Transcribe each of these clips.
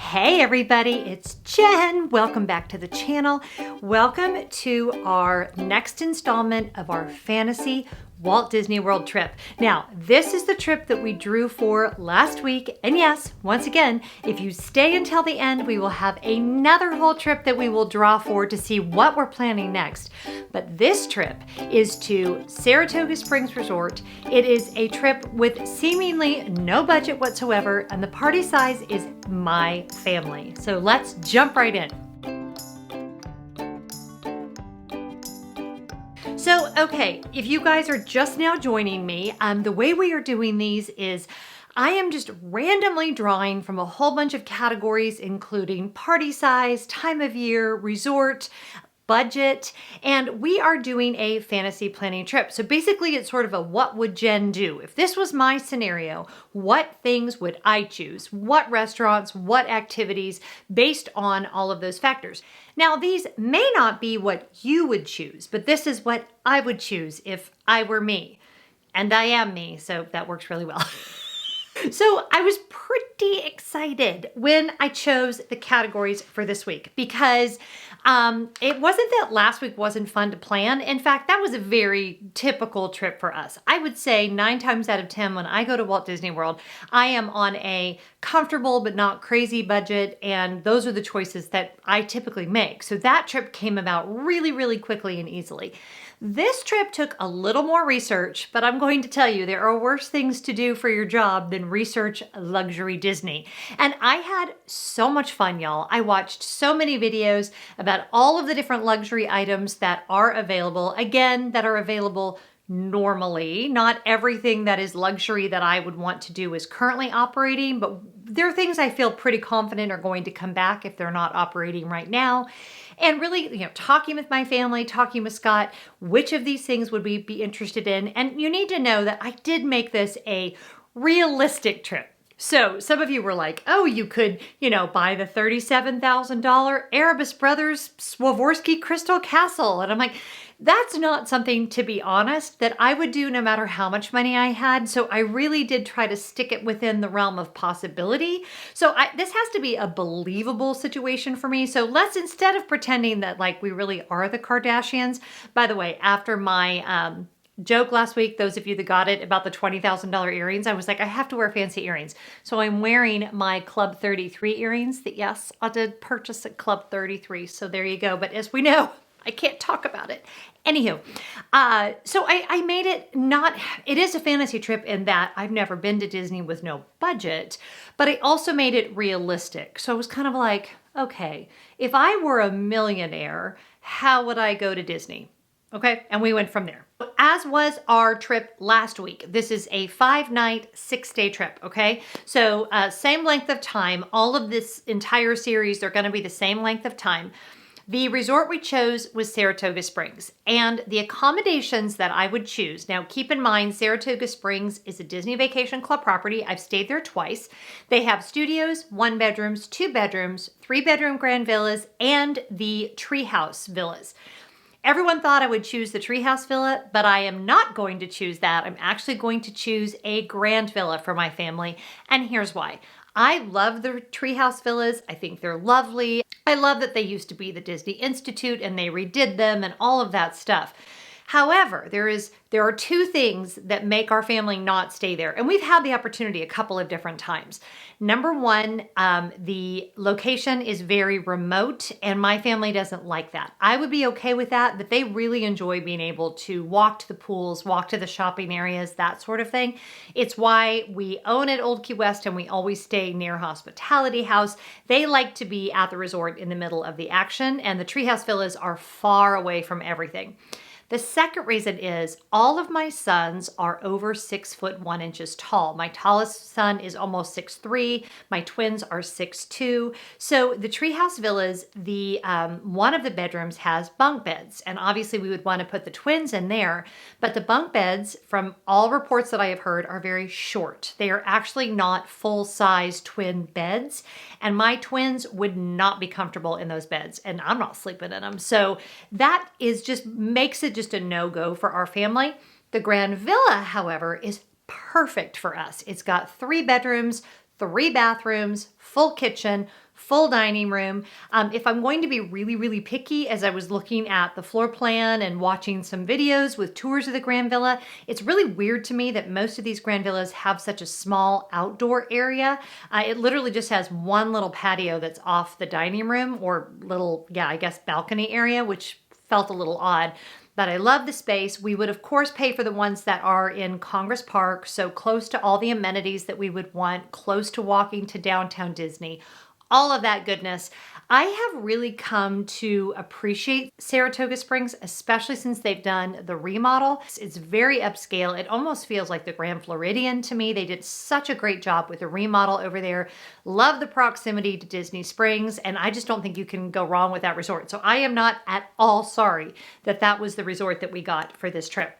Hey everybody, it's Jen. Welcome back to the channel. Welcome to our next installment of our fantasy Walt Disney World trip. Now, this is the trip that we drew for last week. And yes, once again, if you stay until the end, we will have another whole trip that we will draw for to see what we're planning next. But this trip is to Saratoga Springs Resort. It is a trip with seemingly no budget whatsoever, and the party size is my family. So let's jump right in. So, okay, if you guys are just now joining me, the way we are doing these is I am just randomly drawing from a whole bunch of categories, including party size, time of year, resort, budget, and we are doing a fantasy planning trip. So basically it's sort of a what would Jen do? If this was my scenario, what things would I choose? What restaurants, what activities based on all of those factors? Now these may not be what you would choose, but this is what I would choose if I were me. And I am me, so that works really well. So I was pretty excited when I chose the categories for this week because it wasn't that last week wasn't fun to plan. In fact, that was a very typical trip for us. I would say 9 times out of 10 when I go to Walt Disney World, I am on a comfortable but not crazy budget, and those are the choices that I typically make. So that trip came about really, really quickly and easily. This trip took a little more research, but I'm going to tell you there are worse things to do for your job than research luxury Disney. And I had so much fun, y'all. I watched so many videos about all of the different luxury items that are available, again, that are available normally. Not everything that is luxury that I would want to do is currently operating, but there are things I feel pretty confident are going to come back if they're not operating right now. And really, talking with my family, talking with Scott, which of these things would we be interested in? And you need to know that I did make this a realistic trip. So some of you were like, oh, you could, buy the $37,000 Erebus Brothers Swarovski Crystal Castle. And I'm like, that's not something, to be honest, that I would do no matter how much money I had. So I really did try to stick it within the realm of possibility. So this has to be a believable situation for me. So let's, instead of pretending that like we really are the Kardashians, by the way, after my joke last week, those of you that got it about the $20,000 earrings, I was like, I have to wear fancy earrings. So I'm wearing my Club 33 earrings that, yes, I did purchase at Club 33. So there you go. But as we know, I can't talk about it. Anywho, so I made it it is a fantasy trip in that I've never been to Disney with no budget, but I also made it realistic. So I was kind of like, okay, if I were a millionaire, how would I go to Disney? Okay, and we went from there. As was our trip last week. This is a 5-night, 6-day trip, okay? So same length of time. All of this entire series, they're gonna be the same length of time. The resort we chose was Saratoga Springs, and the accommodations that I would choose. Now, keep in mind, Saratoga Springs is a Disney Vacation Club property. I've stayed there twice. They have studios, 1 bedrooms, 2 bedrooms, 3-bedroom grand villas, and the treehouse villas. Everyone thought I would choose the treehouse villa, but I am not going to choose that. I'm actually going to choose a grand villa for my family, and here's why. I love the treehouse villas. I think they're lovely. I love that they used to be the Disney Institute and they redid them and all of that stuff. However, there are 2 things that make our family not stay there. And we've had the opportunity a couple of different times. Number 1, the location is very remote and my family doesn't like that. I would be okay with that, but they really enjoy being able to walk to the pools, walk to the shopping areas, that sort of thing. It's why we own at Old Key West and we always stay near Hospitality House. They like to be at the resort in the middle of the action, and the treehouse villas are far away from everything. The second reason is all of my sons are over 6'1" tall. My tallest son is almost 6'3". My twins are 6'2". So the treehouse villas, one of the bedrooms has bunk beds, and obviously we would want to put the twins in there. But the bunk beds, from all reports that I have heard, are very short. They are actually not full-size twin beds, and my twins would not be comfortable in those beds, and I'm not sleeping in them. So that makes it just a no-go for our family. The Grand Villa, however, is perfect for us. It's got 3 bedrooms, 3 bathrooms, full kitchen, full dining room. If I'm going to be really, really picky, as I was looking at the floor plan and watching some videos with tours of the Grand Villa, it's really weird to me that most of these Grand Villas have such a small outdoor area. It literally just has one little patio that's off the dining room, or little, yeah, I guess balcony area, which felt a little odd. But I love the space. We would, of course, pay for the ones that are in Congress Park, so close to all the amenities that we would want, close to walking to downtown Disney, all of that goodness. I have really come to appreciate Saratoga Springs, especially since they've done the remodel. It's very upscale. It almost feels like the Grand Floridian to me. They did such a great job with the remodel over there. Love the proximity to Disney Springs, and I just don't think you can go wrong with that resort. So I am not at all sorry that that was the resort that we got for this trip.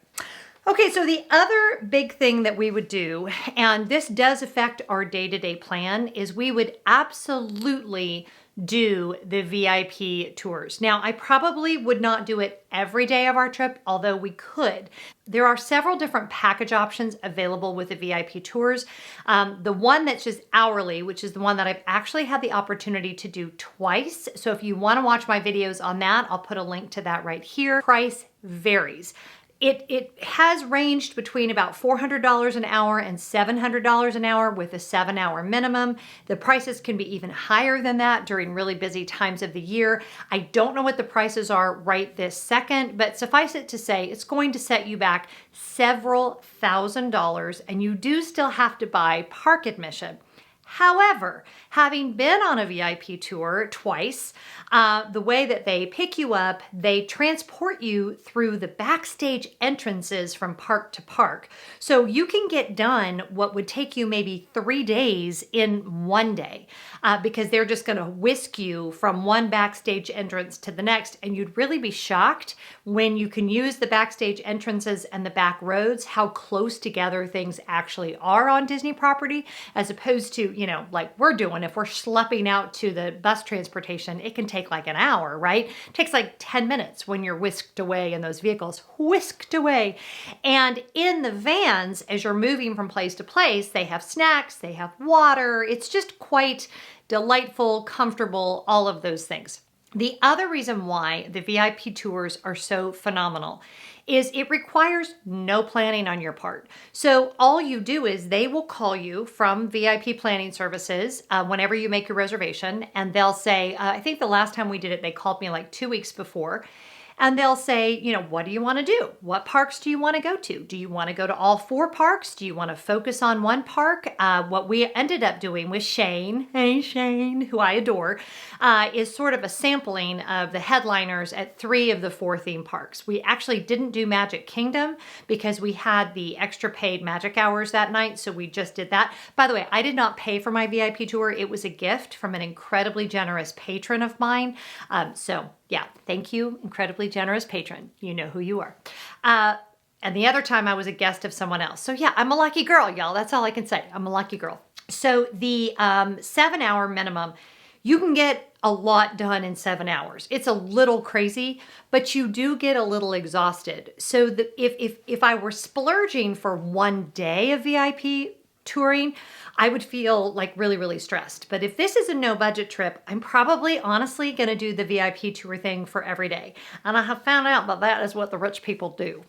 Okay, so the other big thing that we would do, and this does affect our day-to-day plan, is we would absolutely do the VIP tours. Now, I probably would not do it every day of our trip, although we could. There are several different package options available with the VIP tours. The one that's just hourly, which is the one that I've actually had the opportunity to do twice. So if you want to watch my videos on that, I'll put a link to that right here. Price varies. It has ranged between about $400 an hour and $700 an hour with a 7-hour minimum. The prices can be even higher than that during really busy times of the year. I don't know what the prices are right this second, but suffice it to say, it's going to set you back several $1,000s, and you do still have to buy park admission. However, having been on a VIP tour twice, the way that they pick you up, they transport you through the backstage entrances from park to park. So you can get done what would take you maybe 3 days in one day, because they're just going to whisk you from one backstage entrance to the next. And you'd really be shocked when you can use the backstage entrances and the back roads, how close together things actually are on Disney property, as opposed to, you know, like we're doing. If we're schlepping out to the bus transportation, it can take like an hour, right? It takes like 10 minutes when you're whisked away in those vehicles, whisked away. And in the vans, as you're moving from place to place, they have snacks, they have water. It's just quite delightful, comfortable, all of those things. The other reason why the VIP tours are so phenomenal is it requires no planning on your part. So all you do is they will call you from VIP Planning Services whenever you make your reservation, and they'll say, I think the last time we did it, they called me like 2 weeks before. And they'll say, you know, what do you want to do? What parks do you want to go to? Do you want to go to all 4 parks? Do you want to focus on one park? What we ended up doing with Shane, hey Shane, who I adore, is sort of a sampling of the headliners at 3 of the 4 theme parks. We actually didn't do Magic Kingdom because we had the extra paid magic hours that night, so we just did that. By the way, I did not pay for my VIP tour. It was a gift from an incredibly generous patron of mine. So yeah, thank you, incredibly generous patron. You know who you are. And the other time I was a guest of someone else. So yeah, I'm a lucky girl, y'all. That's all I can say. I'm a lucky girl. So the 7-hour minimum, you can get a lot done in 7 hours. It's a little crazy, but you do get a little exhausted. So if I were splurging for one day of VIP touring, I would feel like really, really stressed. But if this is a no budget trip, I'm probably honestly going to do the VIP tour thing for every day. And I have found out that is what the rich people do.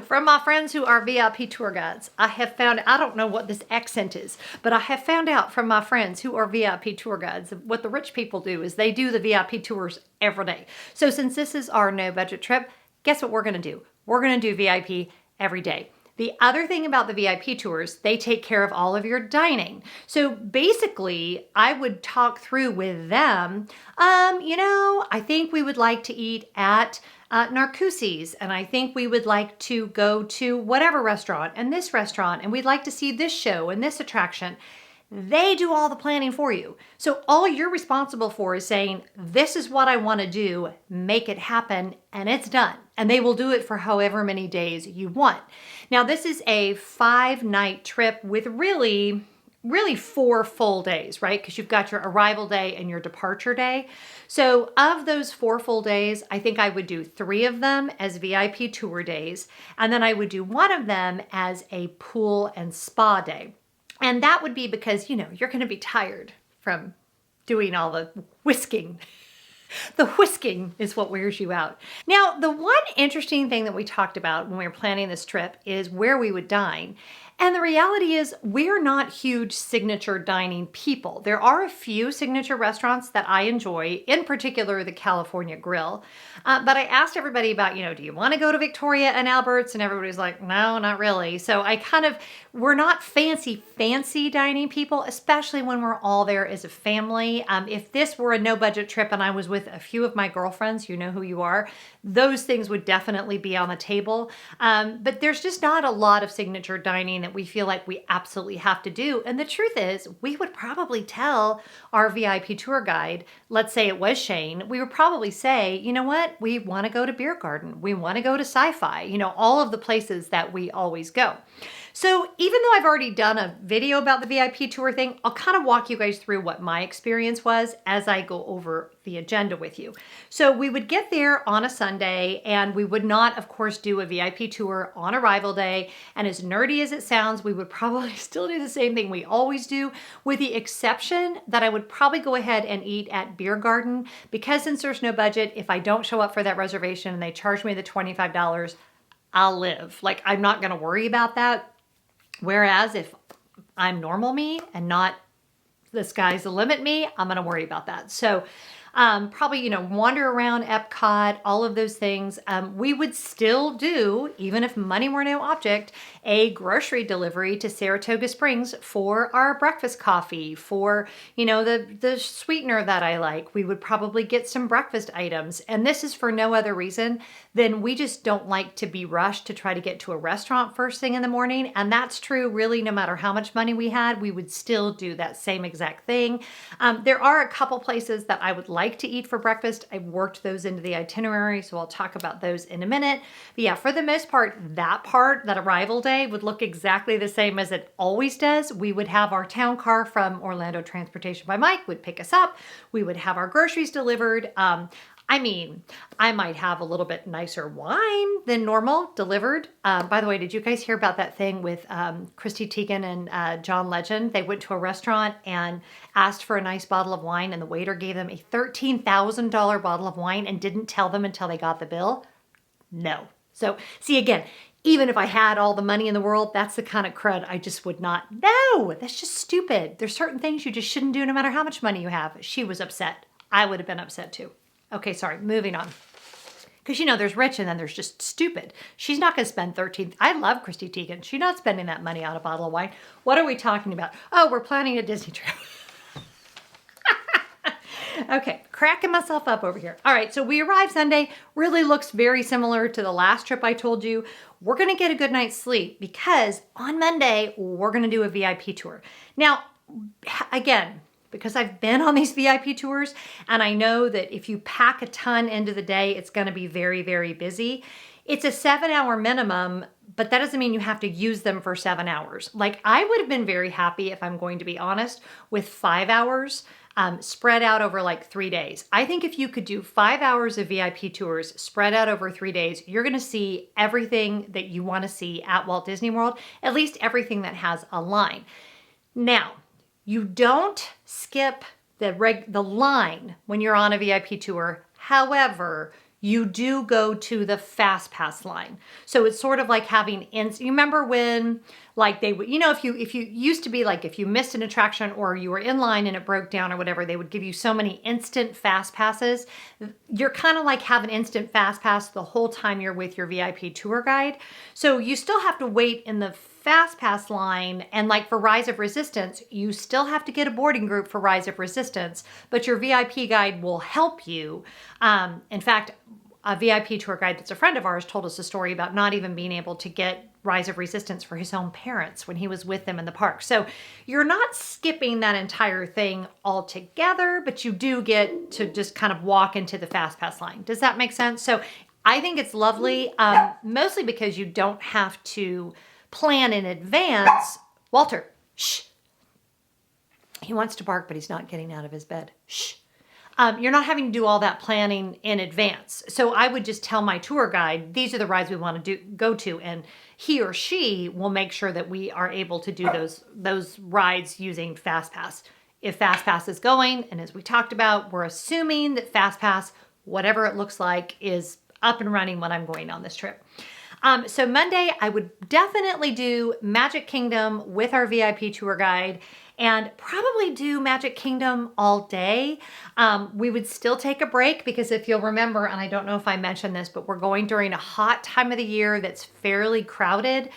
From my friends who are VIP tour guides, I have found, I don't know what this accent is, but I have found out from my friends who are VIP tour guides, what the rich people do is they do the VIP tours every day. So since this is our no budget trip, guess what we're going to do? We're going to do VIP every day. The other thing about the VIP tours, they take care of all of your dining. So basically, I would talk through with them, you know, I think we would like to eat at Narcoossee's, and I think we would like to go to whatever restaurant and this restaurant, and we'd like to see this show and this attraction. They do all the planning for you. So all you're responsible for is saying, this is what I want to do, make it happen, and it's done. And they will do it for however many days you want. Now, this is a 5-night trip with really 4 full days, right? Because you've got your arrival day and your departure day. So of those 4 full days, I think I would do 3 of them as VIP tour days. And then I would do 1 of them as a pool and spa day. And that would be because, you know, you're going to be tired from doing all the whisking. The whisking is what wears you out. Now, the one interesting thing that we talked about when we were planning this trip is where we would dine. And the reality is we're not huge signature dining people. There are a few signature restaurants that I enjoy, in particular the California Grill. But I asked everybody about, do you want to go to Victoria and Albert's? And everybody's like, no, not really. So we're not fancy dining people, especially when we're all there as a family. If this were a no budget trip and I was with a few of my girlfriends, you know who you are, those things would definitely be on the table. But there's just not a lot of signature dining that we feel like we absolutely have to do. And the truth is, we would probably tell our VIP tour guide, let's say it was Shane, we would probably say, you know what, we want to go to Beer Garden. We want to go to Sci-Fi, all of the places that we always go. So even though I've already done a video about the VIP tour thing, I'll kind of walk you guys through what my experience was as I go over the agenda with you. So we would get there on a Sunday and we would not, of course, do a VIP tour on arrival day. And as nerdy as it sounds, we would probably still do the same thing we always do, with the exception that I would probably go ahead and eat at Beer Garden, because since there's no budget, if I don't show up for that reservation and they charge me the $25, I'll live. Like, I'm not going to worry about that. Whereas if I'm normal me and not the sky's the limit me, I'm going to worry about that. So probably, wander around Epcot, all of those things. We would still do, even if money were no object, a grocery delivery to Saratoga Springs for our breakfast coffee, for, the sweetener that I like. We would probably get some breakfast items. And this is for no other reason than we just don't like to be rushed to try to get to a restaurant first thing in the morning. And that's true really no matter how much money we had, we would still do that same exact thing. There are a couple places that I would like to eat for breakfast. I've worked those into the itinerary, so I'll talk about those in a minute. But yeah, for the most part, that arrival day would look exactly the same as it always does. We would have our town car from Orlando Transportation by Mike would pick us up. We would have our groceries delivered. I might have a little bit nicer wine than normal delivered. By the way, did you guys hear about that thing with Christy Teigen and John Legend? They went to a restaurant and asked for a nice bottle of wine, and the waiter gave them a $13,000 bottle of wine and didn't tell them until they got the bill? No. So, see, again, even if I had all the money in the world, that's the kind of crud I just would not. No, that's just stupid. There's certain things you just shouldn't do no matter how much money you have. She was upset. I would have been upset too. Okay, sorry, moving on. Because, there's rich and then there's just stupid. She's not going to spend I love Christy Teigen. She's not spending that money on a bottle of wine. What are we talking about? Oh, we're planning a Disney trip. Okay, cracking myself up over here. All right, so we arrive Sunday. Really looks very similar to the last trip I told you. We're going to get a good night's sleep because on Monday, we're going to do a VIP tour. Now, again, because I've been on these VIP tours and I know that if you pack a ton into the day, it's going to be very, very busy. It's a 7-hour minimum, but that doesn't mean you have to use them for 7 hours. Like, I would have been very happy, if I'm going to be honest, with 5 hours spread out over like 3 days. I think if you could do 5 hours of VIP tours spread out over 3 days, you're going to see everything that you want to see at Walt Disney World, at least everything that has a line. Now, you don't skip the line when you're on a VIP tour. However, you do go to the Fast Pass line. So it's sort of like having you remember when like they would, if you used to be like, if you missed an attraction or you were in line and it broke down or whatever, they would give you so many instant Fast Passes. You're kind of like have an instant Fast Pass the whole time you're with your VIP tour guide. So you still have to wait in the Fast Pass line, and like for Rise of Resistance, you still have to get a boarding group for Rise of Resistance, but your VIP guide will help you. In fact, a VIP tour guide that's a friend of ours told us a story about not even being able to get Rise of Resistance for his own parents when he was with them in the park. So you're not skipping that entire thing altogether, but you do get to just kind of walk into the Fast Pass line. Does that make sense? So I think it's lovely, mostly because you don't have to plan in advance. Walter, shh. He wants to bark, but he's not getting out of his bed. Shh. You're not having to do all that planning in advance. So I would just tell my tour guide, these are the rides we want to go to, and he or she will make sure that we are able to do those rides using Fast Pass. if FastPass is going. And as we talked about, we're assuming that FastPass, whatever it looks like, is up and running when I'm going on this trip. So Monday, I would definitely do Magic Kingdom with our VIP tour guide and probably do Magic Kingdom all day. We would still take a break because if you'll remember, and I don't know if I mentioned this, but we're going during a hot time of the year that's fairly crowded.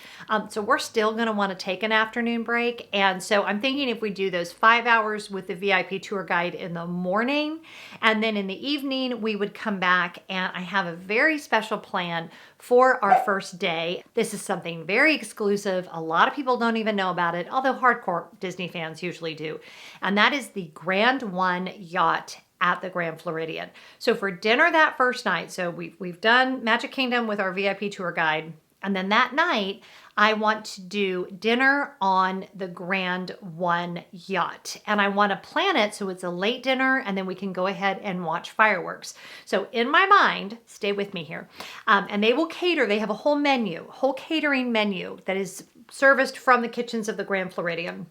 So we're still going to want to take an afternoon break. And so I'm thinking if we do those 5 hours with the VIP tour guide in the morning, and then in the evening, we would come back, and I have a very special plan for our first day. This is something very exclusive. A lot of people don't even know about it, although hardcore Disney fans usually do. And that is the Grand One yacht at the Grand Floridian. So for dinner that first night, so we've done Magic Kingdom with our VIP tour guide. And then that night, I want to do dinner on the Grand One yacht. And I want to plan it so it's a late dinner and then we can go ahead and watch fireworks. So in my mind, stay with me here, and they will cater. They have a whole menu, whole catering menu that is serviced from the kitchens of the Grand Floridian.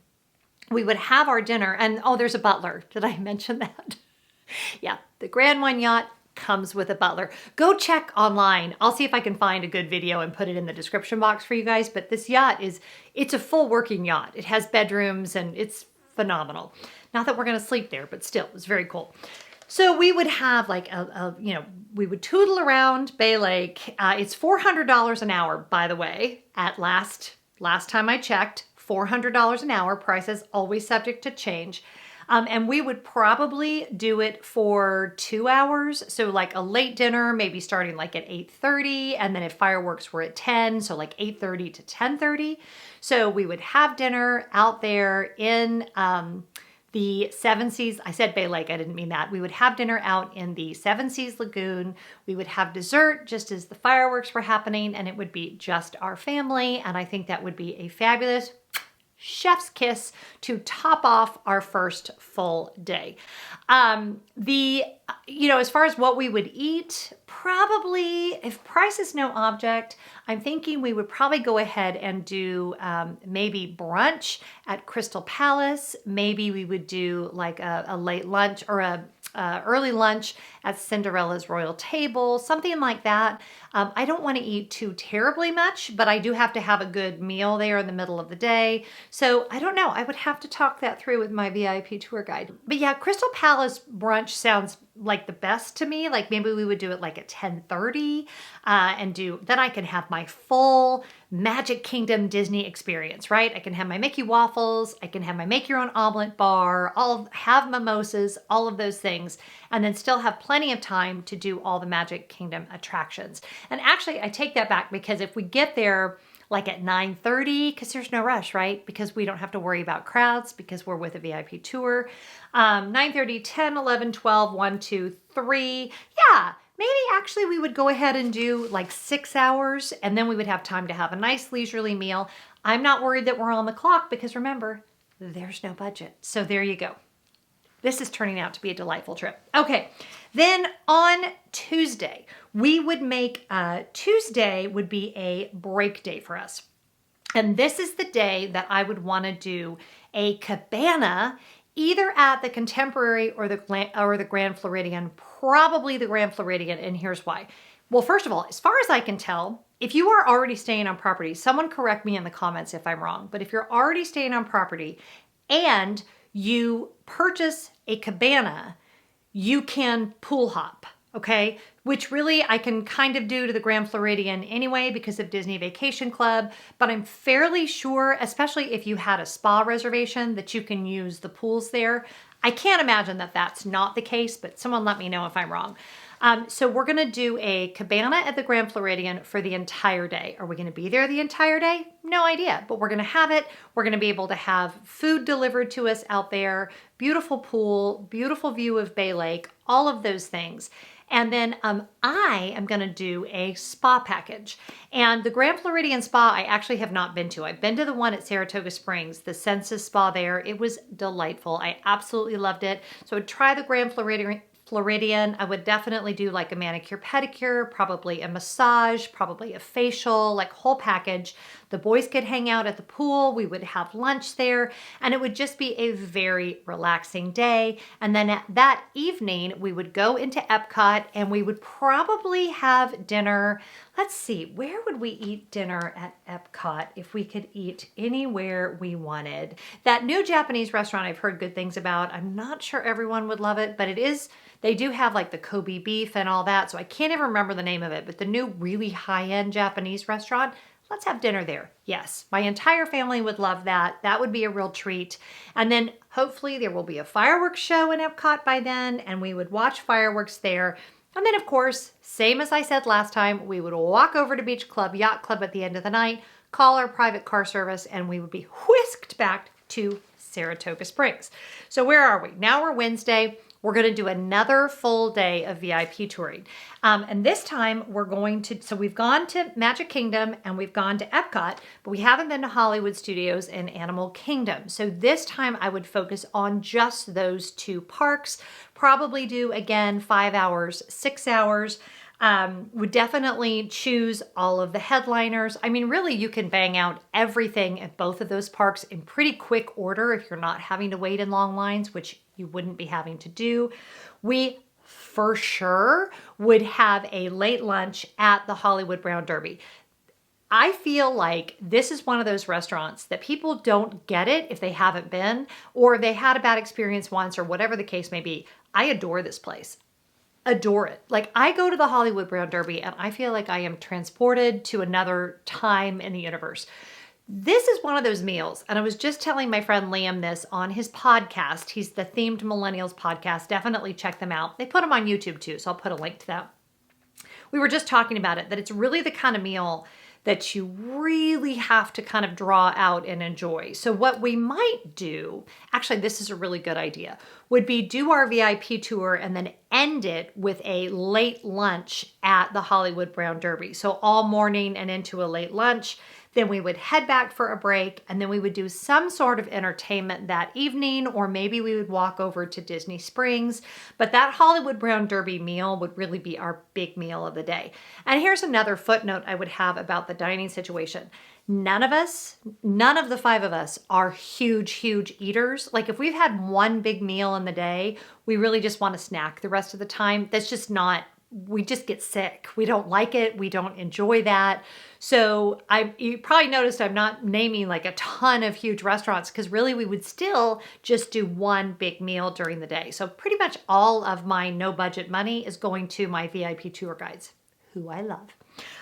We would have our dinner and, oh, there's a butler. Did I mention that? Yeah, the Grand One yacht comes with a butler. Go check online. I'll see if I can find a good video and put it in the description box for you guys. But this yacht it's a full working yacht. It has bedrooms and it's phenomenal. Not that we're going to sleep there, but still, it's very cool. So we would have like we would tootle around Bay Lake. It's $400 an hour, by the way, at last time I checked, $400 an hour. Price is always subject to change. And we would probably do it for 2 hours. So like a late dinner, maybe starting like at 8:30. And then if fireworks were at 10, so like 8:30 to 10:30. So we would have dinner out there in the Seven Seas. I said Bay Lake, I didn't mean that. We would have dinner out in the Seven Seas Lagoon. We would have dessert just as the fireworks were happening, and it would be just our family. And I think that would be a fabulous chef's kiss to top off our first full day. As far as what we would eat, probably, if price is no object, I'm thinking we would probably go ahead and do maybe brunch at Crystal Palace. Maybe we would do like a late lunch or a early lunch at Cinderella's Royal Table, something like that. I don't want to eat too terribly much, but I do have to have a good meal there in the middle of the day. So I don't know. I would have to talk that through with my VIP tour guide. But yeah, Crystal Palace brunch sounds like the best to me. Like maybe we would do it like at 10:30 then I can have my full Magic Kingdom Disney experience, right? I can have my Mickey waffles. I can have my make your own omelet bar, have mimosas, all of those things, and then still have plenty of time to do all the Magic Kingdom attractions. And actually, I take that back because if we get there like at 9:30, because there's no rush, right? Because we don't have to worry about crowds because we're with a VIP tour. 9:30, 10, 11, 12, 1, 2, 3. Yeah, maybe actually we would go ahead and do like 6 hours and then we would have time to have a nice leisurely meal. I'm not worried that we're on the clock because remember, there's no budget. So there you go. This is turning out to be a delightful trip. Okay, then on Tuesday, we would make, Tuesday would be a break day for us. And this is the day that I would want to do a cabana either at the Contemporary or the Grand Floridian, probably the Grand Floridian, and here's why. Well, first of all, as far as I can tell, if you are already staying on property, someone correct me in the comments if I'm wrong, but if you're already staying on property and you purchase a cabana, you can pool hop, okay? Which really I can kind of do to the Grand Floridian anyway because of Disney Vacation Club, but I'm fairly sure, especially if you had a spa reservation, that you can use the pools there. I can't imagine that that's not the case, but someone let me know if I'm wrong. So we're gonna do a cabana at the Grand Floridian for the entire day. Are we gonna be there the entire day? No idea, but we're gonna have it. We're gonna be able to have food delivered to us out there, beautiful pool, beautiful view of Bay Lake, all of those things. And then I am gonna do a spa package. And the Grand Floridian Spa, I actually have not been to. I've been to the one at Saratoga Springs, the Senses Spa there. It was delightful. I absolutely loved it. So I'd try the Grand Floridian. I would definitely do like a manicure, pedicure, probably a massage, probably a facial, like whole package. The boys could hang out at the pool. We would have lunch there, and it would just be a very relaxing day. And then that evening, we would go into Epcot and we would probably have dinner. Let's see, where would we eat dinner at Epcot if we could eat anywhere we wanted? That new Japanese restaurant I've heard good things about. I'm not sure everyone would love it, but it is, they do have like the Kobe beef and all that, so I can't even remember the name of it, but the new really high-end Japanese restaurant, let's have dinner there. Yes, my entire family would love that. That would be a real treat. And then hopefully there will be a fireworks show in Epcot by then, and we would watch fireworks there. And then of course, same as I said last time, we would walk over to Beach Club, Yacht Club at the end of the night, call our private car service, and we would be whisked back to Saratoga Springs. So where are we? Now we're Wednesday. We're going to do another full day of VIP touring. And this time we're going to, so we've gone to Magic Kingdom and we've gone to Epcot, but we haven't been to Hollywood Studios and Animal Kingdom. So this time I would focus on just those two parks, probably do again 5 hours, 6 hours. Would definitely choose all of the headliners. I mean, really, you can bang out everything at both of those parks in pretty quick order if you're not having to wait in long lines, which you wouldn't be having to do. We for sure would have a late lunch at the Hollywood Brown Derby. I feel like this is one of those restaurants that people don't get it if they haven't been, or they had a bad experience once, or whatever the case may be. I adore this place. Adore it. Like, I go to the Hollywood Brown Derby and I feel like I am transported to another time in the universe. This is one of those meals, and I was just telling my friend Liam this on his podcast. He's the Themed Millennials podcast. Definitely check them out. They put them on YouTube too, so I'll put a link to that. We were just talking about it, that it's really the kind of meal that you really have to kind of draw out and enjoy. So what we might do, actually this is a really good idea, would be do our VIP tour and then end it with a late lunch at the Hollywood Brown Derby. So all morning and into a late lunch. Then we would head back for a break, and then we would do some sort of entertainment that evening, or maybe we would walk over to Disney Springs. But that Hollywood Brown Derby meal would really be our big meal of the day. And here's another footnote I would have about the dining situation. None of the 5 of us are huge eaters. Like, if we've had one big meal in the day, we really just want to snack the rest of the time. That's just not, we just get sick. We don't like it. We don't enjoy that. So you probably noticed I'm not naming like a ton of huge restaurants, because really we would still just do one big meal during the day. So pretty much all of my no budget money is going to my VIP tour guides, who I love.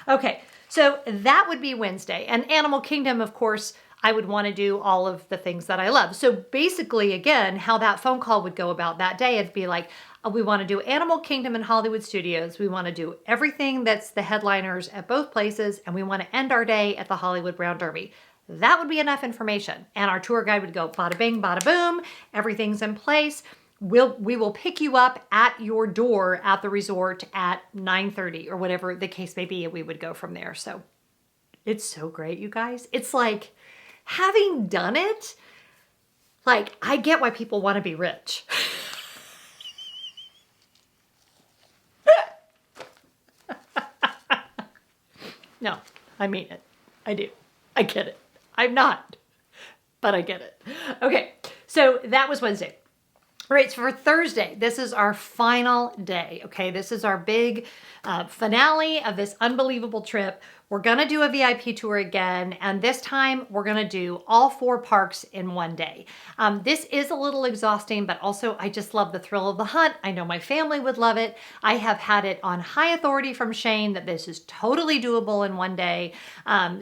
Okay, so that would be Wednesday. And Animal Kingdom, of course, I would want to do all of the things that I love. So basically, again, how that phone call would go about that day, it'd be like, we want to do Animal Kingdom and Hollywood Studios. We want to do everything that's the headliners at both places, and we want to end our day at the Hollywood Brown Derby. That would be enough information. And our tour guide would go bada bing, bada boom, everything's in place. We will pick you up at your door at the resort at 9:30 or whatever the case may be, and we would go from there. So it's so great, you guys. It's like, having done it, like, I get why people want to be rich. No, I mean it. I do. I get it. I'm not, but I get it. Okay, so that was Wednesday. All right, so for Thursday, this is our final day, okay? This is our big finale of this unbelievable trip. We're gonna do a VIP tour again, and this time we're gonna do all 4 parks in one day. This is a little exhausting, but also I just love the thrill of the hunt. I know my family would love it. I have had it on high authority from Shane that this is totally doable in one day.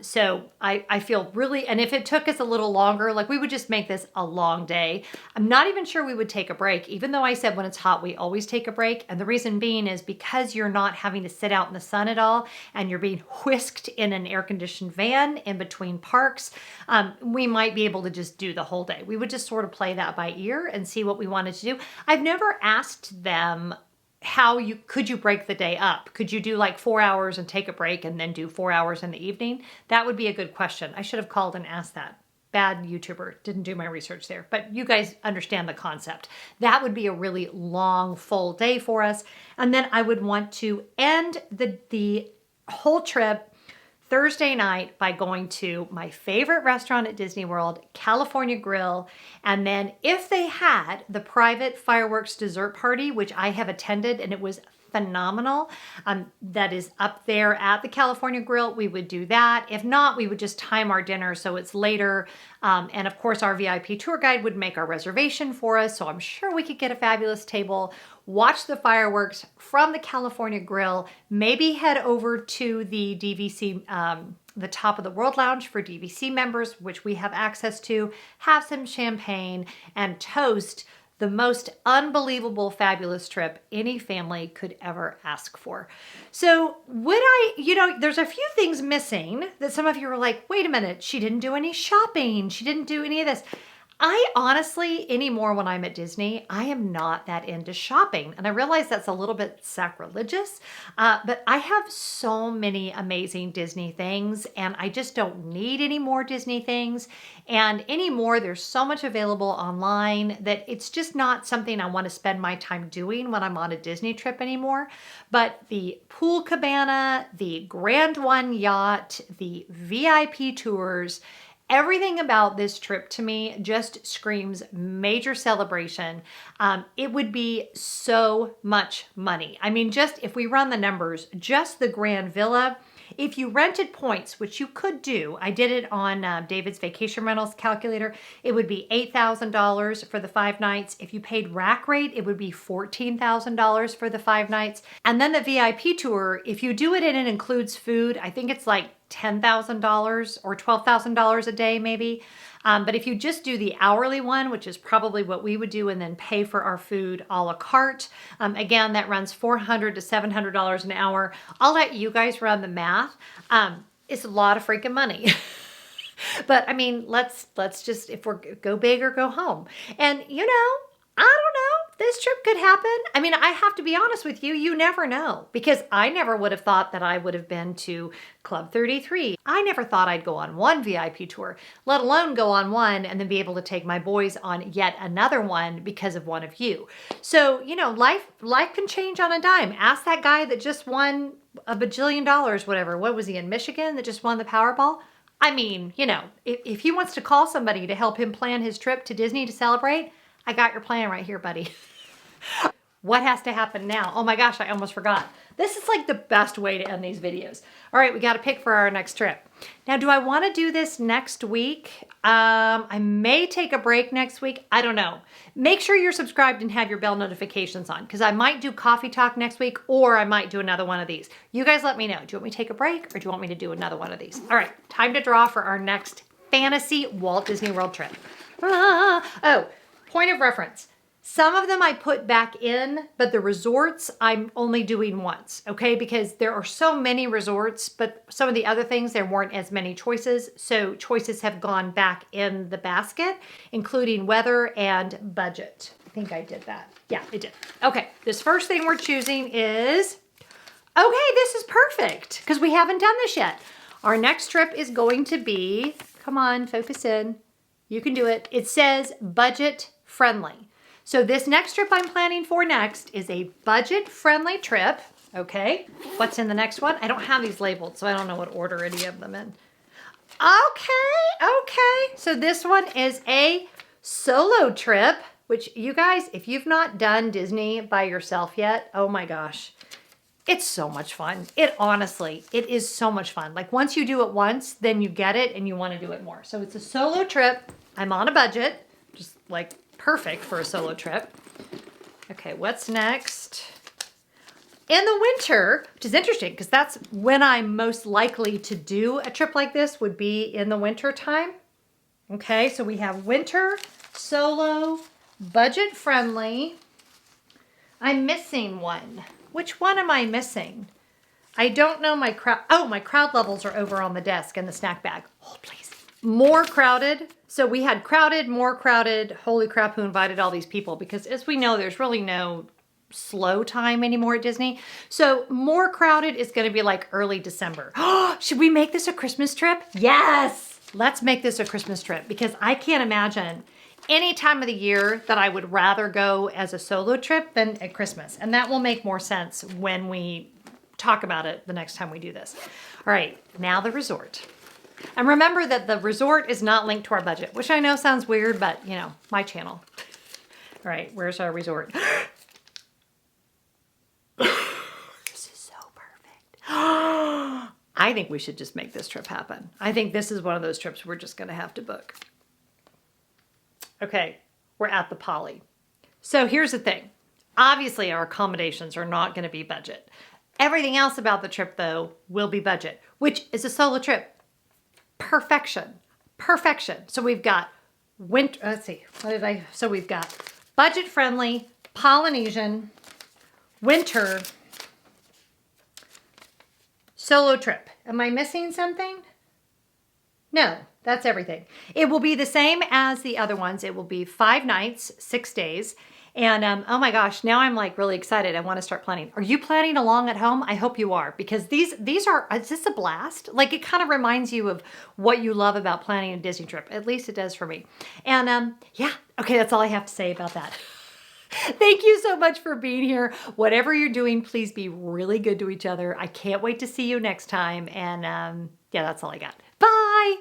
So I feel really, and if it took us a little longer, like, we would just make this a long day. I'm not even sure we would take a break, even though I said when it's hot, we always take a break. And the reason being is because you're not having to sit out in the sun at all, and you're being whisked in an air-conditioned van in between parks, we might be able to just do the whole day. We would just sort of play that by ear and see what we wanted to do. I've never asked them could you break the day up? Could you do like 4 hours and take a break and then do 4 hours in the evening? That would be a good question. I should have called and asked that. Bad YouTuber, didn't do my research there, but you guys understand the concept. That would be a really long, full day for us. And then I would want to end the whole trip Thursday night by going to my favorite restaurant at Disney World, California Grill. And then if they had the private fireworks dessert party, which I have attended and it was phenomenal, that is up there at the California Grill, we would do that. If not, we would just time our dinner so it's later. And of course, our VIP tour guide would make our reservation for us. So I'm sure we could get a fabulous table, watch the fireworks from the California Grill, maybe head over to the DVC, the Top of the World Lounge for DVC members, which we have access to, have some champagne and toast the most unbelievable, fabulous trip any family could ever ask for. So there's a few things missing that some of you are like, wait a minute, she didn't do any shopping. She didn't do any of this. I honestly, anymore when I'm at Disney, I am not that into shopping. And I realize that's a little bit sacrilegious, but I have so many amazing Disney things and I just don't need any more Disney things. And anymore, there's so much available online that it's just not something I want to spend my time doing when I'm on a Disney trip anymore. But the pool cabana, the Grand One yacht, the VIP tours, everything about this trip to me just screams major celebration. It would be so much money. I mean, just if we run the numbers, just the Grand Villa, if you rented points, which you could do, I did it on David's vacation rentals calculator, it would be $8,000 for the 5 nights. If you paid rack rate, it would be $14,000 for the 5 nights. And then the VIP tour, if you do it and it includes food, I think it's like $10,000 or $12,000 a day maybe. But if you just do the hourly one, which is probably what we would do, and then pay for our food a la carte, again, that runs $400 to $700 an hour. I'll let you guys run the math. It's a lot of freaking money. But I mean, let's just, if we're go big or go home. And I don't know, this trip could happen. I mean, I have to be honest with you, you never know, because I never would have thought that I would have been to Club 33. I never thought I'd go on one VIP tour, let alone go on one and then be able to take my boys on yet another one because of one of you. So, life can change on a dime. Ask that guy that just won a bajillion dollars, whatever. What was he in Michigan that just won the Powerball? I mean, if he wants to call somebody to help him plan his trip to Disney to celebrate, I got your plan right here, buddy. What has to happen now? Oh my gosh, I almost forgot. This is like the best way to end these videos. All right, we got to pick for our next trip. Now, do I want to do this next week? I may take a break next week. I don't know. Make sure you're subscribed and have your bell notifications on, because I might do coffee talk next week, or I might do another one of these. You guys let me know. Do you want me to take a break, or do you want me to do another one of these? All right, time to draw for our next fantasy Walt Disney World trip. Oh, point of reference. Some of them I put back in, but the resorts I'm only doing once, okay? Because there are so many resorts, but some of the other things, there weren't as many choices. So choices have gone back in the basket, including weather and budget. I think I did that. Yeah, I did. Okay, this first thing we're choosing is, okay, this is perfect because we haven't done this yet. Our next trip is going to be, come on, focus in. You can do it. It says budget friendly. So this next trip I'm planning for next is a budget-friendly trip, okay? What's in the next one? I don't have these labeled, so I don't know what order any of them in. Okay. So this one is a solo trip, which you guys, if you've not done Disney by yourself yet, oh my gosh, it's so much fun. It is so much fun. Like once you do it once, then you get it and you want to do it more. So it's a solo trip. I'm on a budget, just like perfect for a solo trip. Okay, what's next? In the winter, which is interesting because that's when I'm most likely to do a trip like this, would be in the winter time. Okay, so we have winter, solo, budget friendly. I'm missing one. Which one am I missing? I don't know my crowd. Oh, my crowd levels are over on the desk in the snack bag. Oh, please. More crowded. So we had crowded, more crowded. Holy crap, who invited all these people? Because as we know, there's really no slow time anymore at Disney. So more crowded is going to be like early December. Should we make this a Christmas trip? Yes. Let's make this a Christmas trip because I can't imagine any time of the year that I would rather go as a solo trip than at Christmas. And that will make more sense when we talk about it the next time we do this. All right, now the resort. And remember that the resort is not linked to our budget, which I know sounds weird, but you know, my channel. All right, where's our resort? This is so perfect. I think we should just make this trip happen. I think this is one of those trips we're just gonna have to book. Okay, we're at the Poly. So here's the thing. Obviously, our accommodations are not gonna be budget. Everything else about the trip, though, will be budget, which is a solo trip. Perfection. Perfection. So we've got winter, let's see, so we've got budget-friendly, Polynesian, winter, solo trip. Am I missing something? No, that's everything. It will be the same as the other ones. It will be 5 nights, 6 days. And oh my gosh, now I'm like really excited. I want to start planning. Are you planning along at home? I hope you are, because these are, is this a blast? Like, it kind of reminds you of what you love about planning a Disney trip. At least it does for me. And yeah, okay, that's all I have to say about that. Thank you so much for being here. Whatever you're doing, please be really good to each other. I can't wait to see you next time. And yeah, that's all I got. Bye.